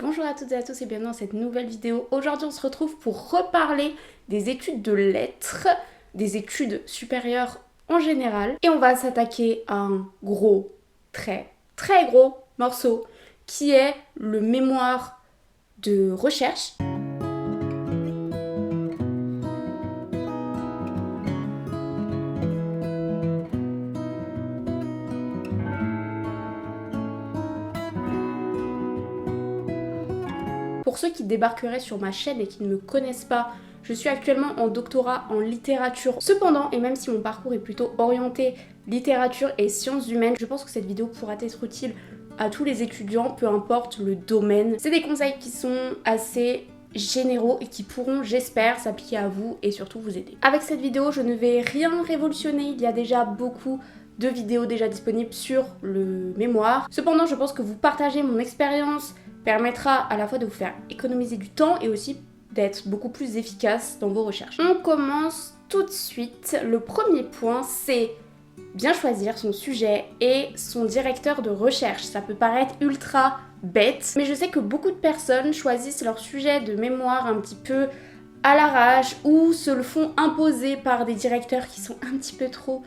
Bonjour à toutes et à tous et bienvenue dans cette nouvelle vidéo. Aujourd'hui on se retrouve pour reparler des études de lettres, des études supérieures en général. Et on va s'attaquer à un gros, très gros morceau qui est le mémoire de recherche. Pour ceux qui débarqueraient sur ma chaîne et qui ne me connaissent pas, je suis actuellement en doctorat en littérature. Cependant, et même si mon parcours est plutôt orienté littérature et sciences humaines, je pense que cette vidéo pourra être utile à tous les étudiants, peu importe le domaine. C'est des conseils qui sont assez généraux et qui pourront, j'espère, s'appliquer à vous et surtout vous aider. Avec cette vidéo, je ne vais rien révolutionner, il y a déjà beaucoup de vidéos déjà disponibles sur le mémoire. Cependant, je pense que vous partagez mon expérience permettra à la fois de vous faire économiser du temps et aussi d'être beaucoup plus efficace dans vos recherches. On commence tout de suite. Le premier point, c'est bien choisir son sujet et son directeur de recherche. Ça peut paraître ultra bête, mais je sais que beaucoup de personnes choisissent leur sujet de mémoire un petit peu à l'arrache ou se le font imposer par des directeurs qui sont un petit peu trop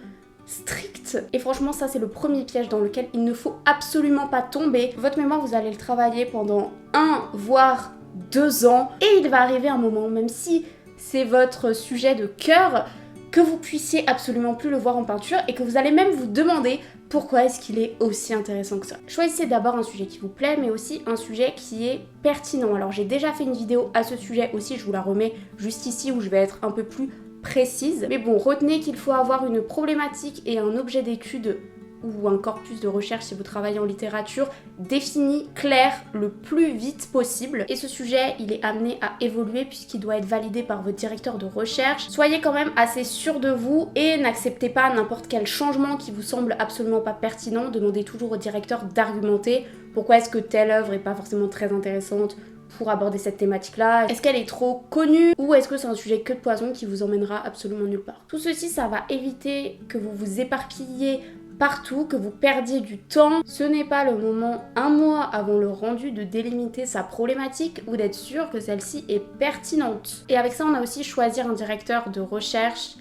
strict. Et franchement, ça c'est le premier piège dans lequel il ne faut absolument pas tomber. Votre mémoire, vous allez le travailler pendant 1 voire 2 ans et il va arriver un moment, même si c'est votre sujet de cœur, que vous puissiez absolument plus le voir en peinture et que vous allez même vous demander pourquoi est-ce qu'il est aussi intéressant que ça. Choisissez d'abord un sujet qui vous plaît, mais aussi un sujet qui est pertinent. Alors j'ai déjà fait une vidéo à ce sujet aussi, je vous la remets juste ici où je vais être un peu plus précise. Mais bon, retenez qu'il faut avoir une problématique et un objet d'étude ou un corpus de recherche si vous travaillez en littérature défini, clair, le plus vite possible. Et ce sujet, il est amené à évoluer puisqu'il doit être validé par votre directeur de recherche. Soyez quand même assez sûr de vous et n'acceptez pas n'importe quel changement qui vous semble absolument pas pertinent. Demandez toujours au directeur d'argumenter pourquoi est-ce que telle œuvre est pas forcément très intéressante pour aborder cette thématique-là. Est-ce qu'elle est trop connue ou est-ce que c'est un sujet que de poison qui vous emmènera absolument nulle part? Tout ceci, ça va éviter que vous vous éparpilliez partout, que vous perdiez du temps. Ce n'est pas le moment, 1 mois avant le rendu, de délimiter sa problématique ou d'être sûr que celle-ci est pertinente. Et avec ça, on a aussi choisir un directeur de recherche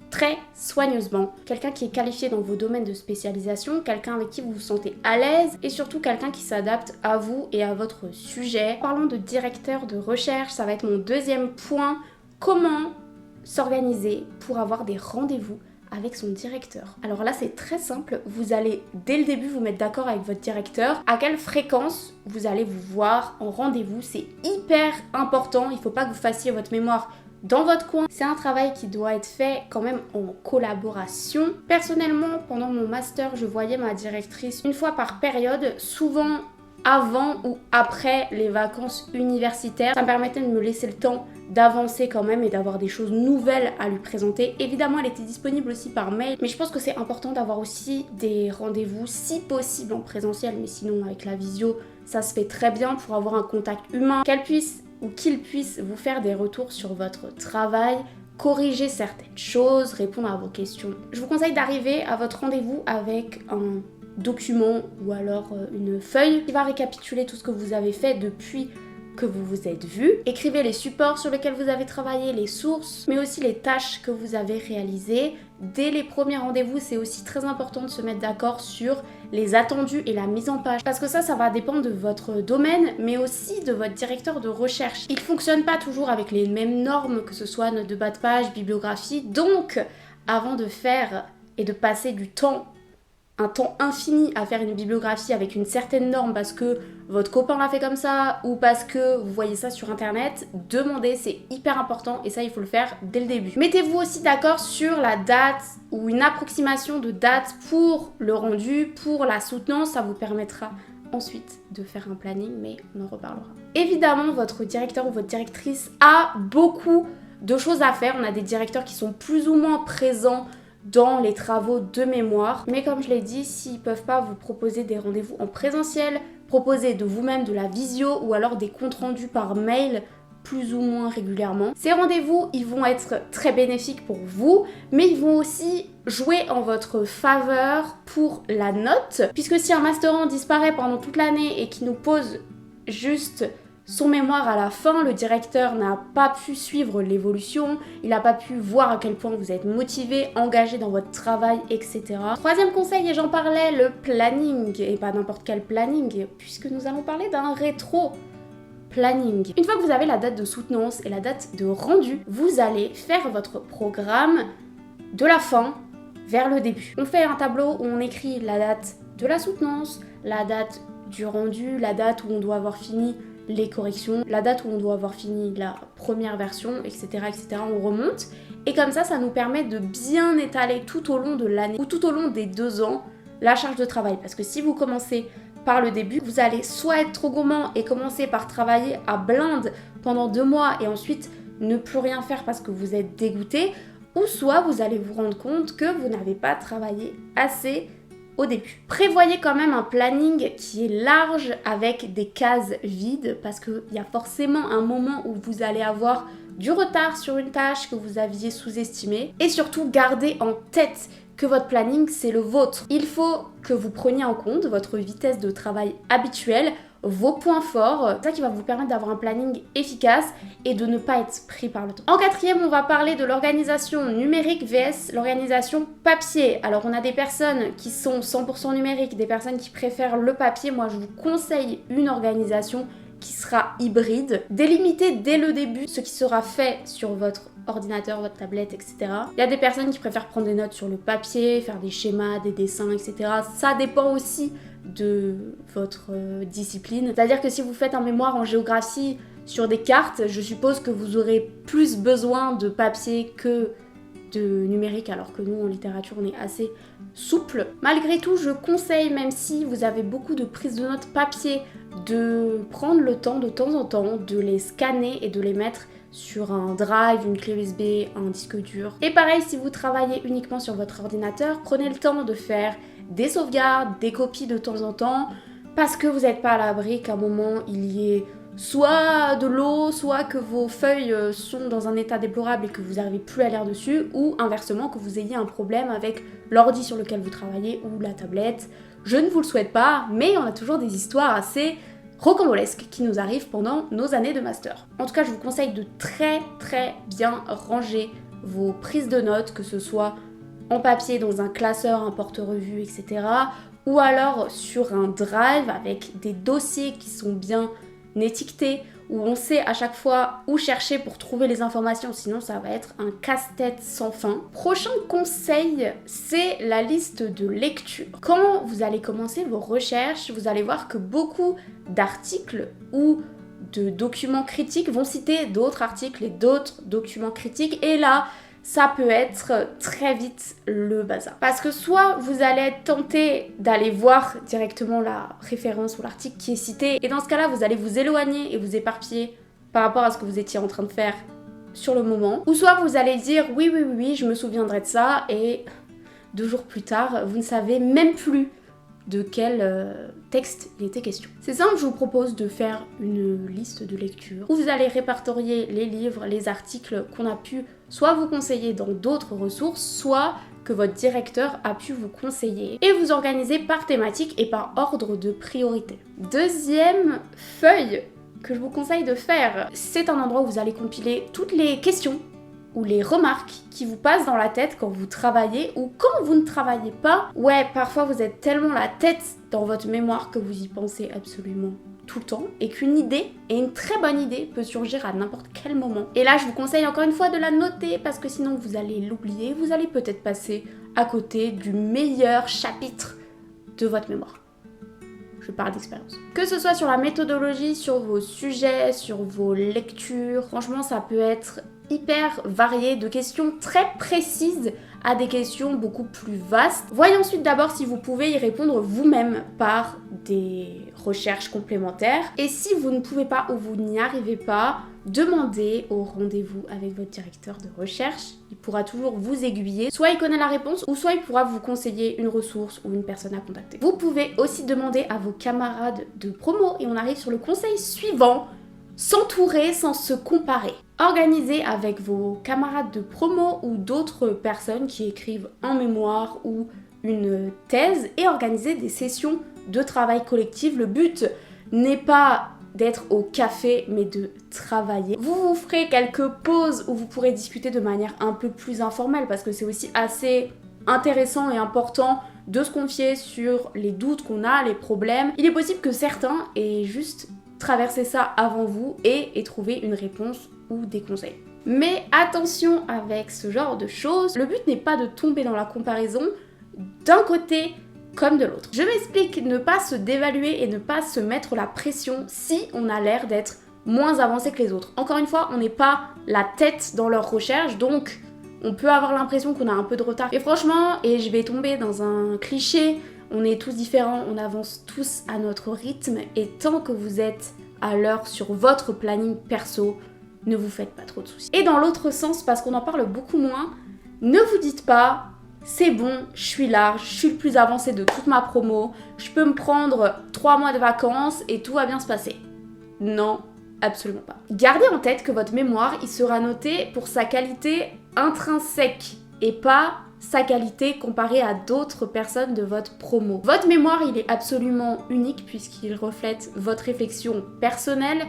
très soigneusement, quelqu'un qui est qualifié dans vos domaines de spécialisation, quelqu'un avec qui vous vous sentez à l'aise et surtout quelqu'un qui s'adapte à vous et à votre sujet. Parlons de directeur de recherche, ça va être mon deuxième point. Comment s'organiser pour avoir des rendez-vous avec son directeur? Alors là c'est très simple, vous allez dès le début vous mettre d'accord avec votre directeur à quelle fréquence vous allez vous voir en rendez-vous. C'est hyper important, il ne faut pas que vous fassiez votre mémoire dans votre coin. C'est un travail qui doit être fait quand même en collaboration. Personnellement, pendant mon master, je voyais ma directrice 1 fois par période, souvent avant ou après les vacances universitaires. Ça me permettait de me laisser le temps d'avancer quand même et d'avoir des choses nouvelles à lui présenter. Évidemment, elle était disponible aussi par mail, mais je pense que c'est important d'avoir aussi des rendez-vous, si possible en présentiel, mais sinon avec la visio, ça se fait très bien pour avoir un contact humain, qu'elle puisse ou qu'il puisse vous faire des retours sur votre travail, corriger certaines choses, répondre à vos questions. Je vous conseille d'arriver à votre rendez-vous avec un document ou alors une feuille qui va récapituler tout ce que vous avez fait depuis que vous vous êtes vu. Écrivez les supports sur lesquels vous avez travaillé, les sources, mais aussi les tâches que vous avez réalisées. Dès les premiers rendez-vous, c'est aussi très important de se mettre d'accord sur les attendus et la mise en page. Parce que ça va dépendre de votre domaine, mais aussi de votre directeur de recherche. Il ne fonctionne pas toujours avec les mêmes normes, que ce soit notes de bas de page, bibliographie. Donc, avant de faire et de passer du temps, un temps infini à faire une bibliographie avec une certaine norme parce que votre copain l'a fait comme ça ou parce que vous voyez ça sur internet, demandez, c'est hyper important et ça il faut le faire dès le début. Mettez-vous aussi d'accord sur la date ou une approximation de date pour le rendu, pour la soutenance, ça vous permettra ensuite de faire un planning, mais on en reparlera. Évidemment, votre directeur ou votre directrice a beaucoup de choses à faire. On a des directeurs qui sont plus ou moins présents dans les travaux de mémoire. Mais comme je l'ai dit, s'ils ne peuvent pas vous proposer des rendez-vous en présentiel, proposez de vous-même de la visio ou alors des comptes rendus par mail plus ou moins régulièrement. Ces rendez-vous, ils vont être très bénéfiques pour vous, mais ils vont aussi jouer en votre faveur pour la note, puisque si un masterand disparaît pendant toute l'année et qui nous pose juste son mémoire à la fin, le directeur n'a pas pu suivre l'évolution, il n'a pas pu voir à quel point vous êtes motivé, engagé dans votre travail, etc. Troisième conseil, et j'en parlais, le planning, et pas n'importe quel planning, puisque nous allons parler d'un rétro planning. Une fois que vous avez la date de soutenance et la date de rendu, vous allez faire votre programme de la fin vers le début. On fait un tableau où on écrit la date de la soutenance, la date du rendu, la date où on doit avoir fini les corrections, la date où on doit avoir fini la première version, etc., etc. On remonte. Et comme ça nous permet de bien étaler tout au long de l'année ou tout au long des 2 ans la charge de travail. Parce que si vous commencez par le début, vous allez soit être trop gourmand et commencer par travailler à blinde pendant 2 mois et ensuite ne plus rien faire parce que vous êtes dégoûté, ou soit vous allez vous rendre compte que vous n'avez pas travaillé assez au début. Prévoyez quand même un planning qui est large avec des cases vides parce qu'il y a forcément un moment où vous allez avoir du retard sur une tâche que vous aviez sous-estimée. Et surtout, gardez en tête que votre planning, c'est le vôtre. Il faut que vous preniez en compte votre vitesse de travail habituelle, vos points forts, c'est ça qui va vous permettre d'avoir un planning efficace et de ne pas être pris par le temps. En quatrième, on va parler de l'organisation numérique vs l'organisation papier. Alors on a des personnes qui sont 100% numériques, des personnes qui préfèrent le papier. Moi je vous conseille une organisation qui sera hybride. Délimitez dès le début ce qui sera fait sur votre ordinateur, votre tablette, etc. Il y a des personnes qui préfèrent prendre des notes sur le papier, faire des schémas, des dessins, etc. Ça dépend aussi de votre discipline. C'est-à-dire que si vous faites un mémoire en géographie sur des cartes, je suppose que vous aurez plus besoin de papier que de numérique, alors que nous en littérature on est assez souple. Malgré tout, je conseille, même si vous avez beaucoup de prises de notes papier, de prendre le temps de temps en temps de les scanner et de les mettre sur un drive, une clé USB, un disque dur. Et pareil, si vous travaillez uniquement sur votre ordinateur, prenez le temps de faire des sauvegardes, des copies de temps en temps, parce que vous n'êtes pas à l'abri qu'à un moment il y ait soit de l'eau, soit que vos feuilles sont dans un état déplorable et que vous n'arrivez plus à lire dessus, ou inversement que vous ayez un problème avec l'ordi sur lequel vous travaillez ou la tablette. Je ne vous le souhaite pas, mais on a toujours des histoires assez rocambolesques qui nous arrivent pendant nos années de master. En tout cas, je vous conseille de très bien ranger vos prises de notes, que ce soit en papier dans un classeur, un porte-revue, etc. ou alors sur un drive avec des dossiers qui sont bien étiquetés, où on sait à chaque fois où chercher pour trouver les informations, sinon ça va être un casse-tête sans fin. Prochain conseil, c'est la liste de lecture. Quand vous allez commencer vos recherches, vous allez voir que beaucoup d'articles ou de documents critiques vont citer d'autres articles et d'autres documents critiques, et là, ça peut être très vite le bazar. Parce que soit vous allez être tenté d'aller voir directement la référence ou l'article qui est cité, et dans ce cas-là, vous allez vous éloigner et vous éparpiller par rapport à ce que vous étiez en train de faire sur le moment. Ou soit vous allez dire oui, je me souviendrai de ça, et 2 jours plus tard, vous ne savez même plus de quel texte il était question. C'est simple, je vous propose de faire une liste de lecture où vous allez répertorier les livres, les articles qu'on a pu soit vous conseiller dans d'autres ressources, soit que votre directeur a pu vous conseiller, et vous organiser par thématique et par ordre de priorité. Deuxième feuille que je vous conseille de faire, c'est un endroit où vous allez compiler toutes les questions ou les remarques qui vous passent dans la tête quand vous travaillez ou quand vous ne travaillez pas. Ouais, parfois vous êtes tellement la tête dans votre mémoire que vous y pensez absolument tout le temps, et qu'une idée, et une très bonne idée, peut surgir à n'importe quel moment. Et là, je vous conseille encore une fois de la noter, parce que sinon vous allez l'oublier, vous allez peut-être passer à côté du meilleur chapitre de votre mémoire. Je parle d'expérience. Que ce soit sur la méthodologie, sur vos sujets, sur vos lectures, franchement ça peut être hyper varié, de questions très précises à des questions beaucoup plus vastes. Voyez ensuite d'abord si vous pouvez y répondre vous-même par des recherches complémentaires. Et si vous ne pouvez pas ou vous n'y arrivez pas, demandez au rendez-vous avec votre directeur de recherche. Il pourra toujours vous aiguiller. Soit il connaît la réponse, ou soit il pourra vous conseiller une ressource ou une personne à contacter. Vous pouvez aussi demander à vos camarades de promo, et on arrive sur le conseil suivant: s'entourer sans se comparer. Organisez avec vos camarades de promo ou d'autres personnes qui écrivent un mémoire ou une thèse, et organisez des sessions de travail collectif. Le but n'est pas d'être au café mais de travailler. Vous vous ferez quelques pauses où vous pourrez discuter de manière un peu plus informelle parce que c'est aussi assez intéressant et important de se confier sur les doutes qu'on a, les problèmes. Il est possible que certains aient juste traversé ça avant vous et aient trouvé une réponse ou des conseils. Mais attention avec ce genre de choses, le but n'est pas de tomber dans la comparaison d'un côté comme de l'autre. Je m'explique, ne pas se dévaluer et ne pas se mettre la pression si on a l'air d'être moins avancé que les autres. Encore une fois, on n'est pas la tête dans leur recherche, donc on peut avoir l'impression qu'on a un peu de retard. Et franchement, et je vais tomber dans un cliché, on est tous différents, on avance tous à notre rythme, et tant que vous êtes à l'heure sur votre planning perso, ne vous faites pas trop de soucis. Et dans l'autre sens, parce qu'on en parle beaucoup moins, ne vous dites pas c'est bon, je suis large, je suis le plus avancé de toute ma promo, je peux me prendre 3 mois de vacances et tout va bien se passer. Non, absolument pas. Gardez en tête que votre mémoire, il sera noté pour sa qualité intrinsèque et pas sa qualité comparée à d'autres personnes de votre promo. Votre mémoire, il est absolument unique puisqu'il reflète votre réflexion personnelle.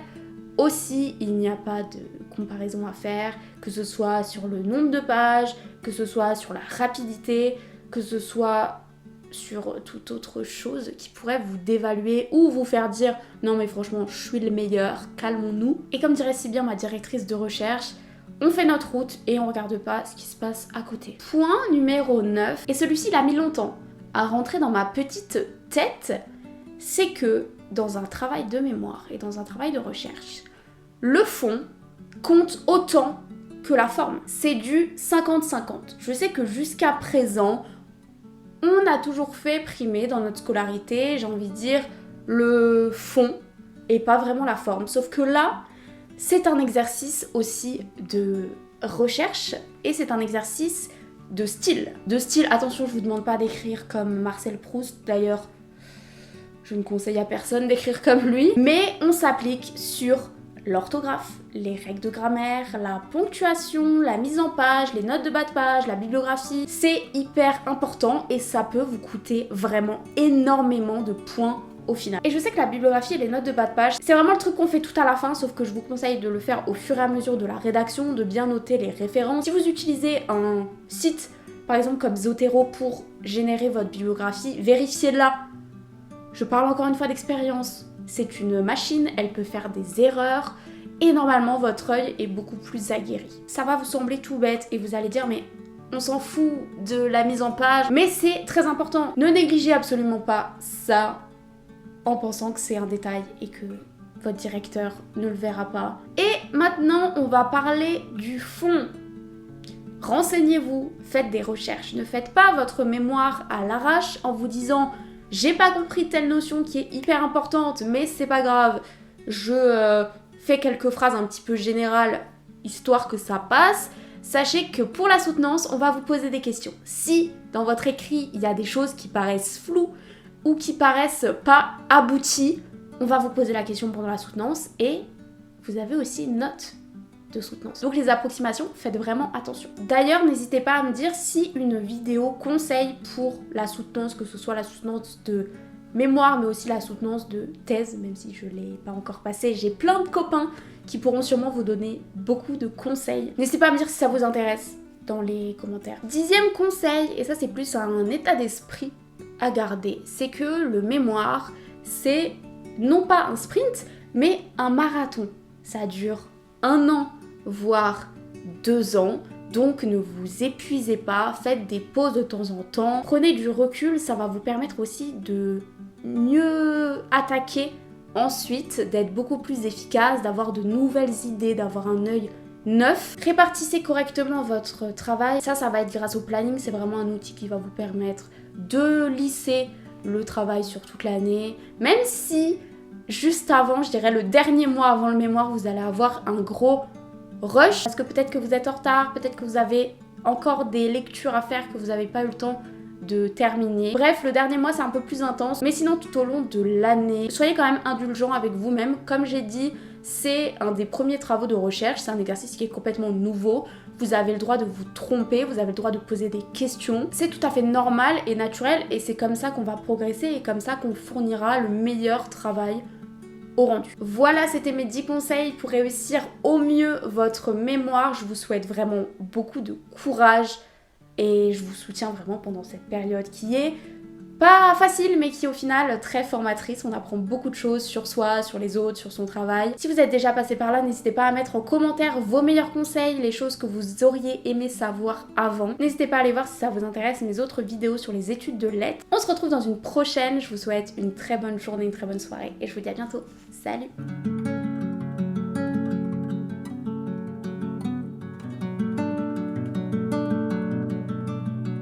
Aussi, il n'y a pas de comparaison à faire, que ce soit sur le nombre de pages, que ce soit sur la rapidité, que ce soit sur toute autre chose qui pourrait vous dévaluer ou vous faire dire « Non mais franchement, je suis le meilleur, calmons-nous ». Et comme dirait si bien ma directrice de recherche, on fait notre route et on regarde pas ce qui se passe à côté. Point numéro 9, et celui-ci il a mis longtemps à rentrer dans ma petite tête, c'est que dans un travail de mémoire et dans un travail de recherche, le fond compte autant que la forme. C'est du 50-50. Je sais que jusqu'à présent, on a toujours fait primer dans notre scolarité, j'ai envie de dire, le fond et pas vraiment la forme. Sauf que là, c'est un exercice aussi de recherche et c'est un exercice de style. De style, attention, je vous demande pas d'écrire comme Marcel Proust, d'ailleurs, je ne conseille à personne d'écrire comme lui, mais on s'applique sur l'orthographe, les règles de grammaire, la ponctuation, la mise en page, les notes de bas de page, la bibliographie. C'est hyper important et ça peut vous coûter vraiment énormément de points au final. Et je sais que la bibliographie et les notes de bas de page, c'est vraiment le truc qu'on fait tout à la fin, sauf que je vous conseille de le faire au fur et à mesure de la rédaction, de bien noter les références. Si vous utilisez un site, par exemple comme Zotero, pour générer votre bibliographie, vérifiez-la. Je parle encore une fois d'expérience. C'est une machine, elle peut faire des erreurs et normalement votre œil est beaucoup plus aguerri. Ça va vous sembler tout bête et vous allez dire mais on s'en fout de la mise en page, mais c'est très important. Ne négligez absolument pas ça en pensant que c'est un détail et que votre directeur ne le verra pas. Et maintenant on va parler du fond. Renseignez-vous, faites des recherches, ne faites pas votre mémoire à l'arrache en vous disant j'ai pas compris telle notion qui est hyper importante, mais c'est pas grave. Je fais quelques phrases un petit peu générales, histoire que ça passe. Sachez que pour la soutenance, on va vous poser des questions. Si dans votre écrit, il y a des choses qui paraissent floues ou qui paraissent pas abouties, on va vous poser la question pendant la soutenance et vous avez aussi une note de soutenance. Donc les approximations, faites vraiment attention. D'ailleurs, n'hésitez pas à me dire si une vidéo conseille pour la soutenance, que ce soit la soutenance de mémoire, mais aussi la soutenance de thèse, même si je ne l'ai pas encore passée. J'ai plein de copains qui pourront sûrement vous donner beaucoup de conseils. N'hésitez pas à me dire si ça vous intéresse dans les commentaires. 10e conseil, et ça c'est plus un état d'esprit à garder, c'est que le mémoire, c'est non pas un sprint, mais un marathon. Ça dure 1 an, voire 2 ans. Donc ne vous épuisez pas, faites des pauses de temps en temps, prenez du recul, ça va vous permettre aussi de mieux attaquer ensuite, d'être beaucoup plus efficace, d'avoir de nouvelles idées, d'avoir un œil neuf. Répartissez correctement votre travail, ça va être grâce au planning, c'est vraiment un outil qui va vous permettre de lisser le travail sur toute l'année, même si juste avant, je dirais le dernier mois avant le mémoire, vous allez avoir un gros rush, parce que peut-être que vous êtes en retard, peut-être que vous avez encore des lectures à faire que vous n'avez pas eu le temps de terminer. Bref, le dernier mois c'est un peu plus intense, mais sinon tout au long de l'année, soyez quand même indulgent avec vous-même. Comme j'ai dit, c'est un des premiers travaux de recherche, c'est un exercice qui est complètement nouveau. Vous avez le droit de vous tromper, vous avez le droit de poser des questions. C'est tout à fait normal et naturel et c'est comme ça qu'on va progresser et comme ça qu'on fournira le meilleur travail au rendu. Voilà, c'était mes 10 conseils pour réussir au mieux votre mémoire. Je vous souhaite vraiment beaucoup de courage et je vous soutiens vraiment pendant cette période qui est pas facile, mais qui est au final très formatrice. On apprend beaucoup de choses sur soi, sur les autres, sur son travail. Si vous êtes déjà passé par là, n'hésitez pas à mettre en commentaire vos meilleurs conseils, les choses que vous auriez aimé savoir avant. N'hésitez pas à aller voir si ça vous intéresse mes autres vidéos sur les études de lettres. On se retrouve dans une prochaine. Je vous souhaite une très bonne journée, une très bonne soirée et je vous dis à bientôt. Salut!